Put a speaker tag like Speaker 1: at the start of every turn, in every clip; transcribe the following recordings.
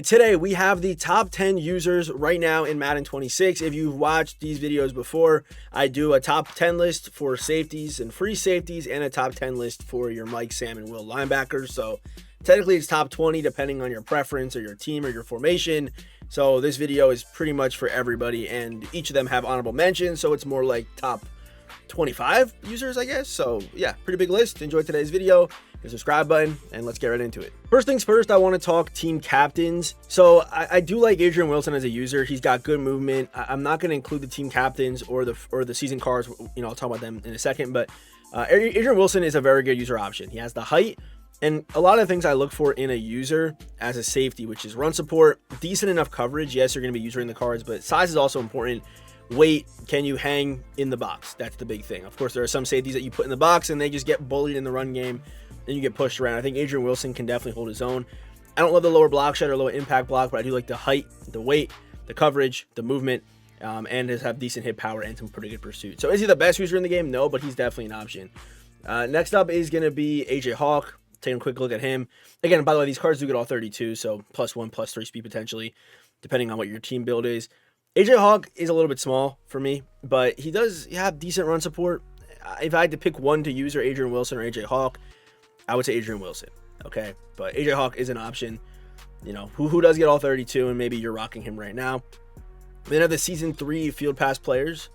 Speaker 1: Today we have the top 10 users right now in Madden 26. If you've watched these videos before, I do a top 10 list for safeties and free safeties and a top 10 list for your Mike, Sam, and Will linebackers. So technically it's top 20 depending on your preference or your team or your formation. So this video is pretty much for everybody, and each of them have honorable mentions, so it's more like top 25 users, I guess. So yeah, pretty big list. Enjoy today's video. Hit the subscribe button and let's get right into it. First things first, I want to talk team captains. So I do like Adrian Wilson as a user. He's got good movement. I'm not going to include the team captains or the season cards. You know, I'll talk about them in a second, but Adrian Wilson is a very good user option. He has the height and a lot of things I look for in a user as a safety, which is run support, decent enough coverage. Yes, you're going to be using the cards, but size is also important. Weight, can you hang in the box? That's the big thing. Of course, there are some safeties that you put in the box and they just get bullied in the run game and you get pushed around. I think Adrian Wilson can definitely hold his own. I don't love the lower block shed or lower impact block, but I do like the height, the weight, the coverage, the movement, and has have decent hit power and some pretty good pursuit. So is he the best user in the game? No, but he's definitely an option. Next up is going to be AJ Hawk. Taking a quick look at him. Again, by the way, these cards do get all 32, so +1, +3 speed potentially, depending on what your team build is. AJ Hawk is a little bit small for me, but he does have decent run support. If I had to pick one to use, or Adrian Wilson or AJ Hawk, I would say Adrian Wilson. Okay, but AJ Hawk is an option. You know, who does get all 32, and maybe you're rocking him right now. Then have the Season 3 Field Pass players.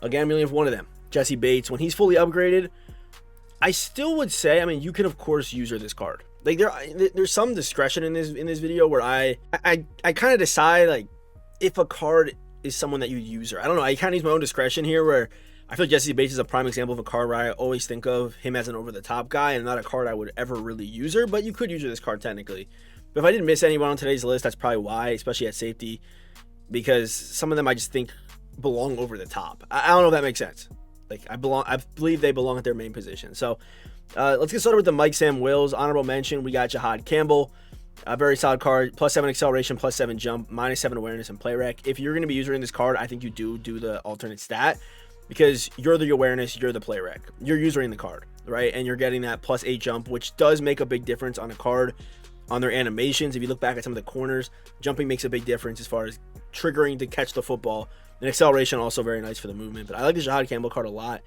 Speaker 1: Again, we only have one of them, Jesse Bates. When he's fully upgraded, I still would say, I mean, you can of course user this card. Like there's some discretion in this video where I kind of decide like if a card is someone that you user. I don't know. I kind of use my own discretion here, where I feel like Jesse Bates is a prime example of a card where I always think of him as an over-the-top guy and not a card I would ever really user, but you could user this card technically. But if I didn't miss anyone on today's list, that's probably why, especially at safety, because some of them I just think belong over the top. I don't know if that makes sense. Like I believe they belong at their main position. So let's get started with the Mike, Sam, Wills. Honorable mention, we got Jahad Campbell. A very solid card, +7 acceleration, +7 jump, -7 awareness and play rec. If you're going to be using this card, I think you do the alternate stat, because you're the awareness, you're the play rec. You're using the card, right? And you're getting that +8 jump, which does make a big difference on a card, on their animations. If you look back at some of the corners, jumping makes a big difference as far as triggering to catch the football. And acceleration also very nice for the movement. But I like the Jahad Campbell card a lot.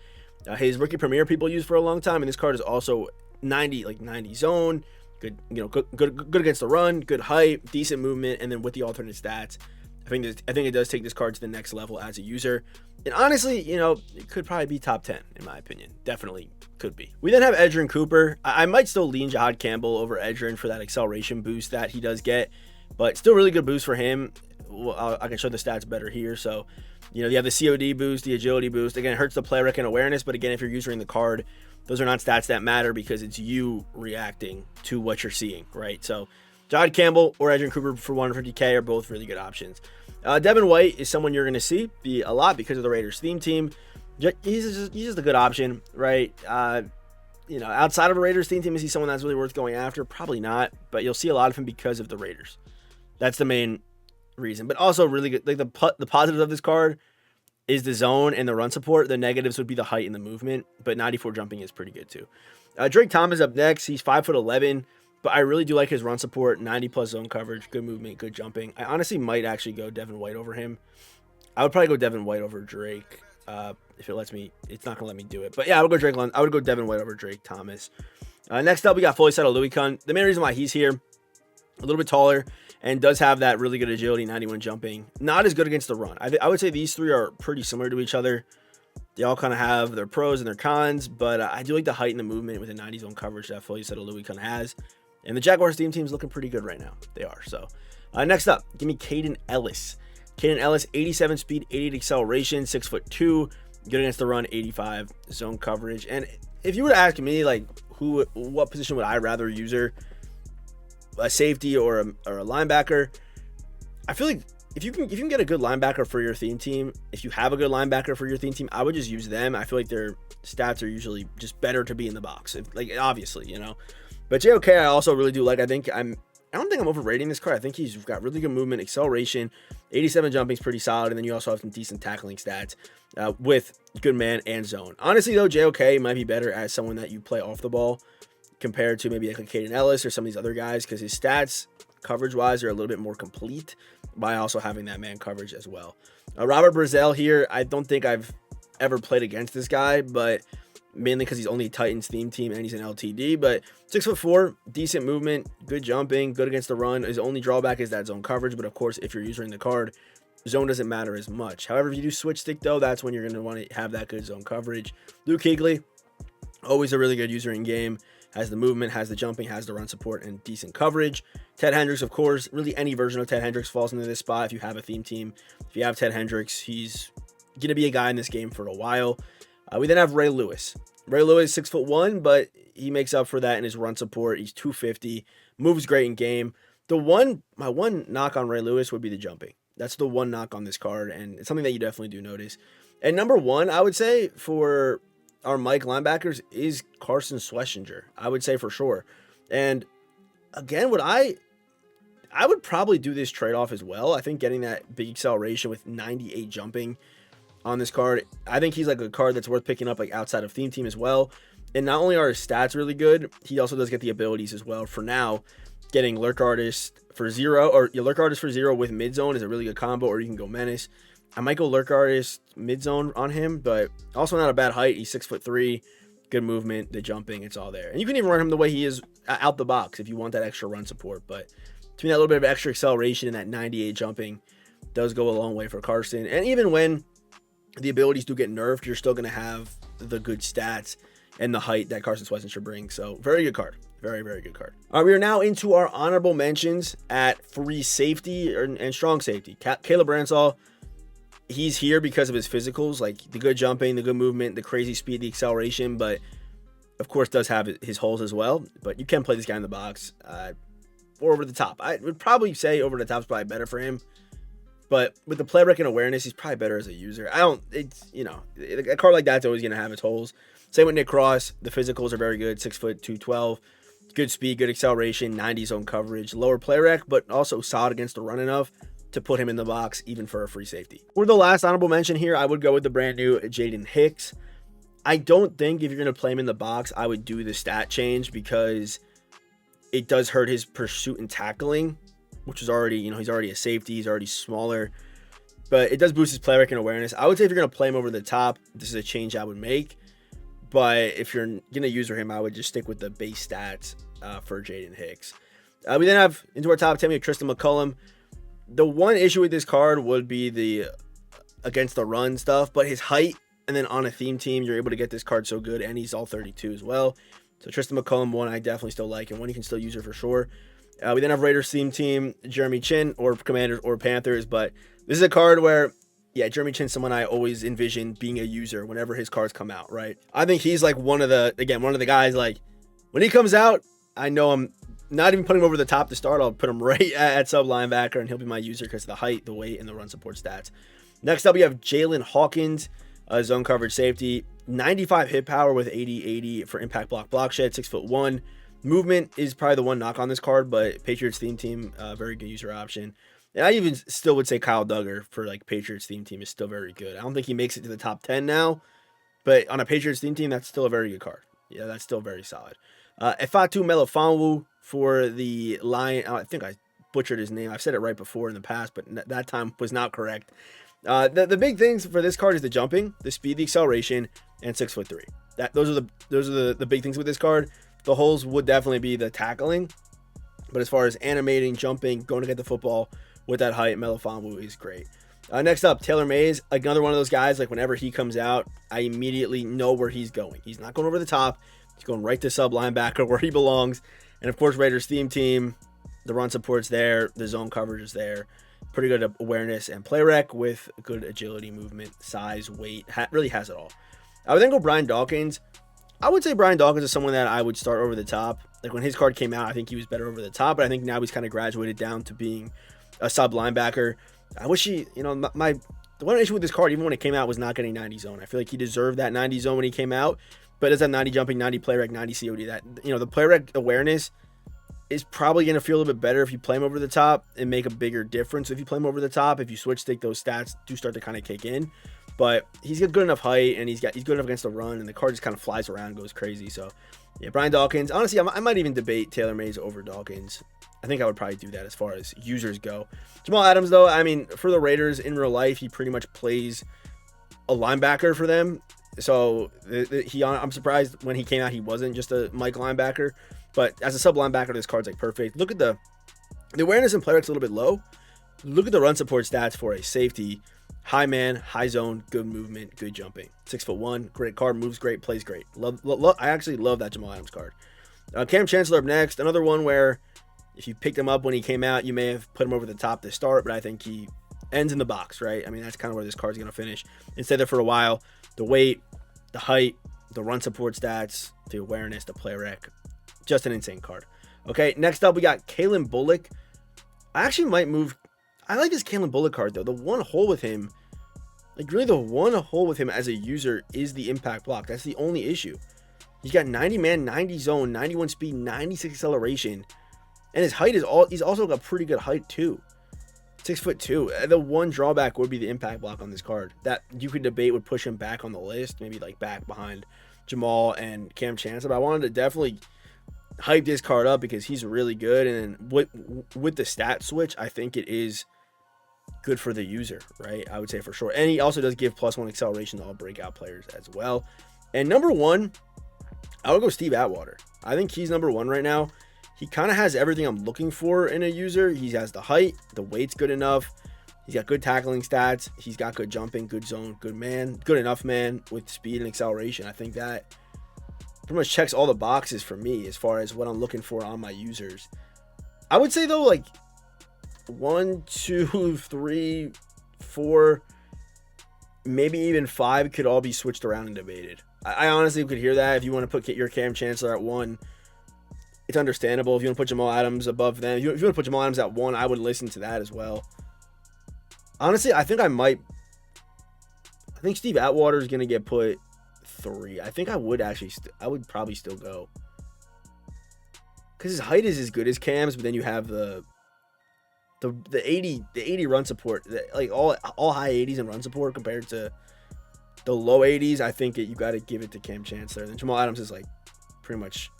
Speaker 1: His rookie premier people used for a long time, and this card is also 90 zone. Good, you know, good against the run, good height, decent movement, and then with the alternate stats, I think it does take this card to the next level as a user. And honestly, you know, it could probably be top 10 in my opinion. Definitely could be. We then have Edgerrin Cooper. I might still lean Jahad Campbell over Edgerrin for that acceleration boost that he does get, but still really good boost for him. Well, I can show the stats better here. So, you know, you have the COD boost, the agility boost. Again, it hurts the play rec and awareness, but again, if you're using the card, those are not stats that matter because it's you reacting to what you're seeing, right? So Jahad Campbell or Edgerrin Cooper for 150K are both really good options. Devin White is someone you're going to see a lot because of the Raiders theme team. He's just a good option, right? You know, outside of a Raiders theme team, is he someone that's really worth going after? Probably not, but you'll see a lot of him because of the Raiders. That's the main reason. But also really good. Like the positives of this card is the zone and the run support. The negatives would be the height and the movement, but 94 jumping is pretty good too. Drake Thomas up next. He's 5'11", but I really do like his run support, 90+ zone coverage, good movement, good jumping. I honestly might actually go Devin White over him. I would probably go Devin White over Drake if it lets me. It's not gonna let me do it, but yeah, I would go Devin White over Drake Thomas. Next up, we got fully settled Louis Kuhn. The main reason why he's here, a little bit taller, and does have that really good agility, 91 jumping. Not as good against the run. I would say these three are pretty similar to each other. They all kind of have their pros and their cons, but I do like the height and the movement with the 90 zone coverage that fully settled Louis Kuhn has. And the Jaguars team's looking pretty good right now. They are. So next up, give me Caden Ellis. Caden Ellis, 87 speed, 88 acceleration, 6'2", good against the run, 85 zone coverage. And if you were to ask me, like, what position would I rather user, a safety or a linebacker, I feel like if you can get a good linebacker for your theme team, if you have a good linebacker for your theme team, I would just use them. I feel like their stats are usually just better to be in the box. Like, obviously, you know. But JOK I also really do like. I don't think I'm overrating this card. I think he's got really good movement, acceleration, 87 jumping is pretty solid, and then you also have some decent tackling stats with good man and zone. Honestly, though, JOK might be better as someone that you play off the ball compared to maybe like Caden Ellis or some of these other guys, because his stats coverage-wise, they're a little bit more complete by also having that man coverage as well. Robert Brazell here, I don't think I've ever played against this guy, but mainly because he's only a Titans theme team and he's an LTD. But 6'4", decent movement, good jumping, good against the run. His only drawback is that zone coverage, but of course, if you're using the card, zone doesn't matter as much. However, if you do switch stick though, that's when you're going to want to have that good zone coverage. Luke Kuechly, always a really good user in game. Has the movement, has the jumping, has the run support, and decent coverage. Ted Hendricks, of course, really any version of Ted Hendricks falls into this spot if you have a theme team. If you have Ted Hendricks, he's going to be a guy in this game for a while. We then have Ray Lewis. Ray Lewis, 6'1", but he makes up for that in his run support. He's 250, moves great in game. My one knock on Ray Lewis would be the jumping. That's the one knock on this card, and it's something that you definitely do notice. And number one, I would say for our Mike linebackers is Carson Schlesinger. I would say for sure. And again, I would probably do this trade-off as well. I think getting that big acceleration with 98 jumping on this card, I think he's like a card that's worth picking up like outside of theme team as well. And not only are his stats really good, he also does get the abilities as well. For now, getting Lurk Artist for 0, or your Lurk Artist for 0 with mid zone is a really good combo, or you can go Menace. I might go Lurk Artist mid zone on him, but also not a bad height. He's 6'3", good movement, the jumping, it's all there. And you can even run him the way he is out the box if you want that extra run support. But to me, that little bit of extra acceleration and that 98 jumping does go a long way for Carson. And even when the abilities do get nerfed, you're still going to have the good stats and the height that Carson Schlesinger brings. So very good card. Very, very good card. All right, we are now into our honorable mentions at free safety and strong safety. Caleb Bransall, he's here because of his physicals, like the good jumping, the good movement, the crazy speed, the acceleration, but of course does have his holes as well. But you can play this guy in the box or over the top. I would probably say over the top is probably better for him. But with the play rec and awareness, he's probably better as a user. A card like that's always going to have its holes. Same with Nick Cross. The physicals are very good. 6 foot, 212. Good speed, good acceleration, 90 zone coverage, lower play rec, but also solid against the run enough to put him in the box even for a free safety. For the last honorable mention here, I would go with the brand new Jaden Hicks. I don't think if you're going to play him in the box, I would do the stat change because it does hurt his pursuit and tackling, which is already, he's already a safety. He's already smaller, but it does boost his play rec and awareness. I would say if you're going to play him over the top, this is a change I would make. But if you're going to user him, I would just stick with the base stats for Jaden Hicks. We then have into our top 10, we have Tristan McCullum. The one issue with this card would be the against the run stuff, but his height, and then on a theme team, you're able to get this card so good, and he's all 32 as well. So Tristan McCullum, one I definitely still like, and one you can still use her for sure. We then have Raiders theme team, Jeremy Chin, or Commanders or Panthers, but this is a card where, yeah, Jeremy Chin's someone I always envision being a user whenever his cards come out, right? I think he's like one of the guys, like, when he comes out, I know I'm not even putting him over the top to start. I'll put him right at sub linebacker, and he'll be my user because of the height, the weight, and the run support stats. Next up, we have Jalen Hawkins, zone coverage safety, 95 hit power with 80 for impact block shed, 6'1". Movement is probably the one knock on this card, but Patriots theme team, very good user option. And I even still would say Kyle Duggar for like Patriots theme team is still very good. I don't think he makes it to the top 10 now, but on a Patriots theme team, that's still a very good card. Yeah, that's still very solid. Efatu Melifonwu for the Lion. I think I butchered his name. I've said it right before in the past, but that time was not correct. The big things for this card is the jumping, the speed, the acceleration, and 6'3". Those are the big things with this card. The holes would definitely be the tackling, but as far as animating, jumping, going to get the football with that height, Melifonwu is great. Next up, Taylor Mays, another one of those guys, like whenever he comes out, I immediately know where he's going. He's not going over the top. He's going right to sub linebacker where he belongs. And of course, Raiders theme team, the run support's there, the zone coverage is there. Pretty good awareness and play rec with good agility, movement, size, weight, really has it all. I would then go Brian Dawkins. I would say Brian Dawkins is someone that I would start over the top. Like when his card came out, I think he was better over the top, but I think now he's kind of graduated down to being a sub linebacker. I wish he, the one issue with this card, even when it came out, was not getting 90 zone. I feel like he deserved that 90 zone when he came out, but it does have 90 jumping, 90 play rec, 90 COD. That, the play rec awareness is probably going to feel a little bit better if you play him over the top and make a bigger difference if you play him over the top. If you switch stick, those stats do start to kind of kick in. But he's got good enough height, and he's good enough against the run, and the card just kind of flies around and goes crazy. So, yeah, Brian Dawkins. Honestly, I might even debate Taylor Mays over Dawkins. I think I would probably do that as far as users go. Jamal Adams, though, I mean, for the Raiders in real life, he pretty much plays a linebacker for them. So I'm surprised when he came out, he wasn't just a Mike linebacker. But as a sub linebacker, this card's like perfect. Look at the awareness and play rate's a little bit low. Look at the run support stats for a safety. High man, high zone, good movement, good jumping. 6'1", great card, moves great, plays great. I actually love that Jamal Adams card. Cam Chancellor up next. Another one where if you picked him up when he came out, you may have put him over the top to start, but I think he ends in the box, right? I mean, that's kind of where this card's going to finish. And stay there for a while. The weight, the height, the run support stats, the awareness, the play rec. Just an insane card. Okay, next up we got Kalen Bullock. I actually might move. I like this Kalen Bullock card though. The one hole with him, like really the one hole with him as a user is the impact block. That's the only issue. He's got 90 man, 90 zone, 91 speed, 96 acceleration. And his height is he's also got pretty good height too. 6'2". The one drawback would be the impact block on this card. That you could debate would push him back on the list, maybe like back behind Jamal and Cam Chancellor. But I wanted to definitely hype this card up because he's really good. And with the stat switch, I think it is good for the user, right? I would say for sure. And he also does give +1 acceleration to all breakout players as well. And number one, I would go Steve Atwater. I think he's number one right now. He kind of has everything I'm looking for in a user. He has the height, the weight's good enough. He's got good tackling stats. He's got good jumping, good zone, good man, good enough man with speed and acceleration. I think that pretty much checks all the boxes for me as far as what I'm looking for on my users. I would say though, like 1, 2, 3, 4, maybe even 5 could all be switched around and debated. I honestly could hear that. If you want to put your Cam Chancellor at 1, it's understandable. If you want to put Jamal Adams above them, if you want to put Jamal Adams at 1, I would listen to that as well. Honestly, I think Steve Atwater is going to get put 3. I think I would actually, I would probably still go. Because his height is as good as Cam's, but then you have the 80 run support, like all high 80s in run support compared to the low 80s. I think you got to give it to Cam Chancellor. And Jamal Adams is like pretty much,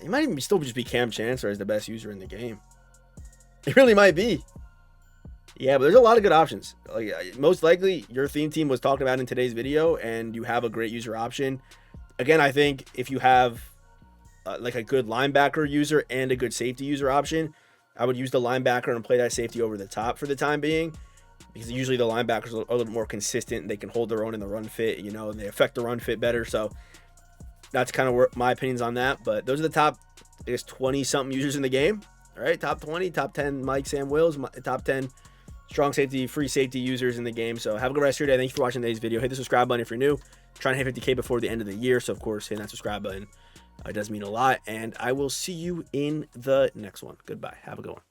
Speaker 1: he might even still just be Cam Chancellor as the best user in the game. It really might be. Yeah, but there's a lot of good options. Like most likely your theme team was talked about in today's video and you have a great user option. Again, I think if you have like a good linebacker user and a good safety user option, I would use the linebacker and play that safety over the top for the time being, because usually the linebackers are a little more consistent and they can hold their own in the run fit, you know, and they affect the run fit better. So that's kind of my opinions on that. But those are the top, I guess, 20-something users in the game. All right, top 20, top 10 Mike, Sam, Wills, top 10 strong safety, free safety users in the game. So have a good rest of your day. Thank you for watching today's video. Hit the subscribe button if you're new. Trying to hit 50K before the end of the year. So, of course, hitting that subscribe button does mean a lot. And I will see you in the next one. Goodbye. Have a good one.